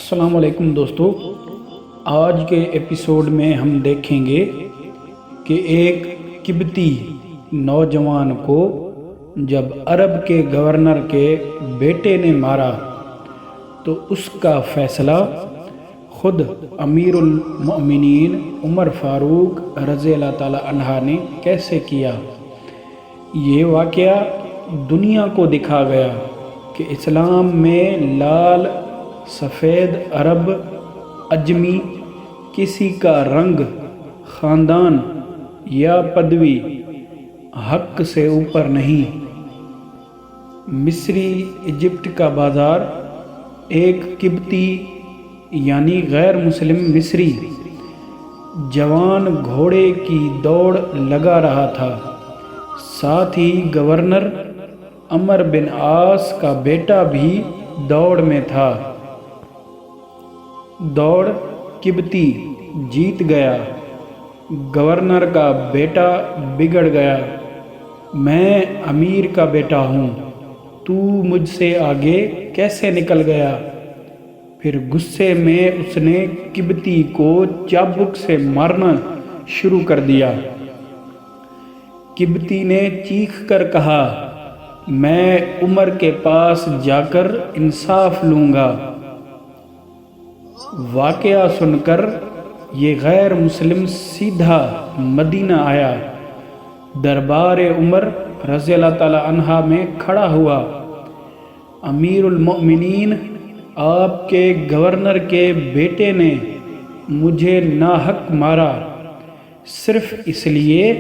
السلام علیکم دوستو، آج کے ایپیسوڈ میں ہم دیکھیں گے کہ ایک قبطی نوجوان کو جب عرب کے گورنر کے بیٹے نے مارا تو اس کا فیصلہ خود امیر المؤمنین عمر فاروق رضی اللہ تعالی عنہ نے کیسے کیا۔ یہ واقعہ دنیا کو دکھا گیا کہ اسلام میں لال سفید عرب اجمی کسی کا رنگ، خاندان یا پدوی حق سے اوپر نہیں۔ مصری ایجپٹ کا بازار ایک قبطی یعنی غیر مسلم مصری جوان گھوڑے کی دوڑ لگا رہا تھا، ساتھ ہی گورنر عمر بن عاص کا بیٹا بھی دوڑ میں تھا۔ دوڑ قبطی جیت گیا، گورنر کا بیٹا بگڑ گیا۔ میں امیر کا بیٹا ہوں، تو مجھ سے آگے کیسے نکل گیا؟ پھر غصے میں اس نے قبطی کو چابک سے مارنا شروع کر دیا۔ قبطی نے چیخ کر کہا، میں عمر کے پاس جا کر انصاف لوں گا۔ واقعہ سن کر یہ غیر مسلم سیدھا مدینہ آیا، دربار عمر رضی اللہ تعالی عنہ میں کھڑا ہوا۔ امیر المؤمنین، آپ کے گورنر کے بیٹے نے مجھے ناحق مارا، صرف اس لیے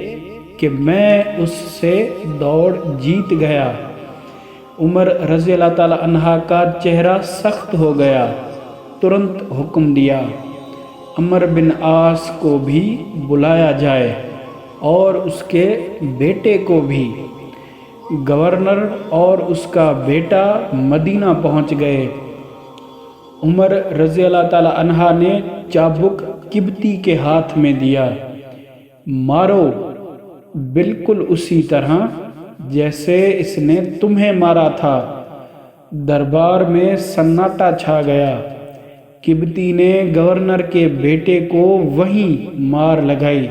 کہ میں اس سے دوڑ جیت گیا۔ عمر رضی اللہ تعالی عنہ کا چہرہ سخت ہو گیا، ترنت حکم دیا عمر بن عاص کو بھی بلایا جائے اور اس کے بیٹے کو بھی۔ گورنر اور اس کا بیٹا مدینہ پہنچ گئے۔ عمر رضی اللہ تعالی عنہ نے چابک قبطی کے ہاتھ میں دیا، مارو بالکل اسی طرح جیسے اس نے تمہیں مارا تھا۔ دربار میں سناٹا چھا گیا۔ قبطی نے گورنر کے بیٹے کو وہیں مار لگائی۔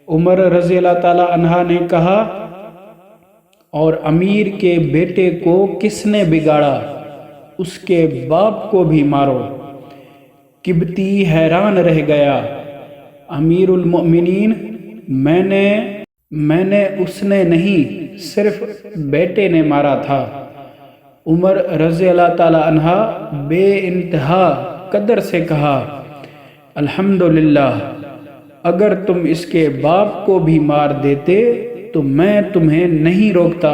عمر رضی اللہ تعالی عنہ نے کہا، اور امیر کے بیٹے کو کس نے بگاڑا؟ اس کے باپ کو بھی مارو۔ قبطی حیران رہ گیا۔ امیر المؤمنین، میں نے اس نے نہیں، صرف بیٹے نے مارا تھا۔ عمر رضی اللہ تعالی عنہ بے انتہا قدر سے کہا، الحمدللہ، اگر تم اس کے باپ کو بھی مار دیتے تو میں تمہیں نہیں روکتا۔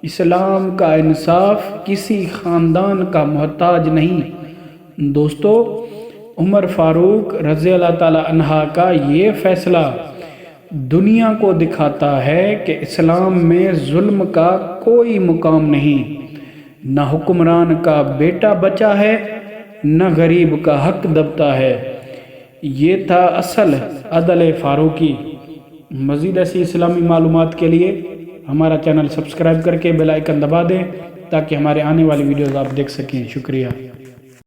اسلام کا انصاف کسی خاندان کا محتاج نہیں۔ دوستو، عمر فاروق رضی اللہ تعالی عنہ کا یہ فیصلہ دنیا کو دکھاتا ہے کہ اسلام میں ظلم کا کوئی مقام نہیں۔ نہ حکمران کا بیٹا بچا ہے، نہ غریب کا حق دبتا ہے۔ یہ تھا اصل عدل فاروقی۔ مزید ایسی اسلامی معلومات کے لیے ہمارا چینل سبسکرائب کر کے بیل آئیکن دبا دیں تاکہ ہمارے آنے والی ویڈیوز آپ دیکھ سکیں۔ شکریہ۔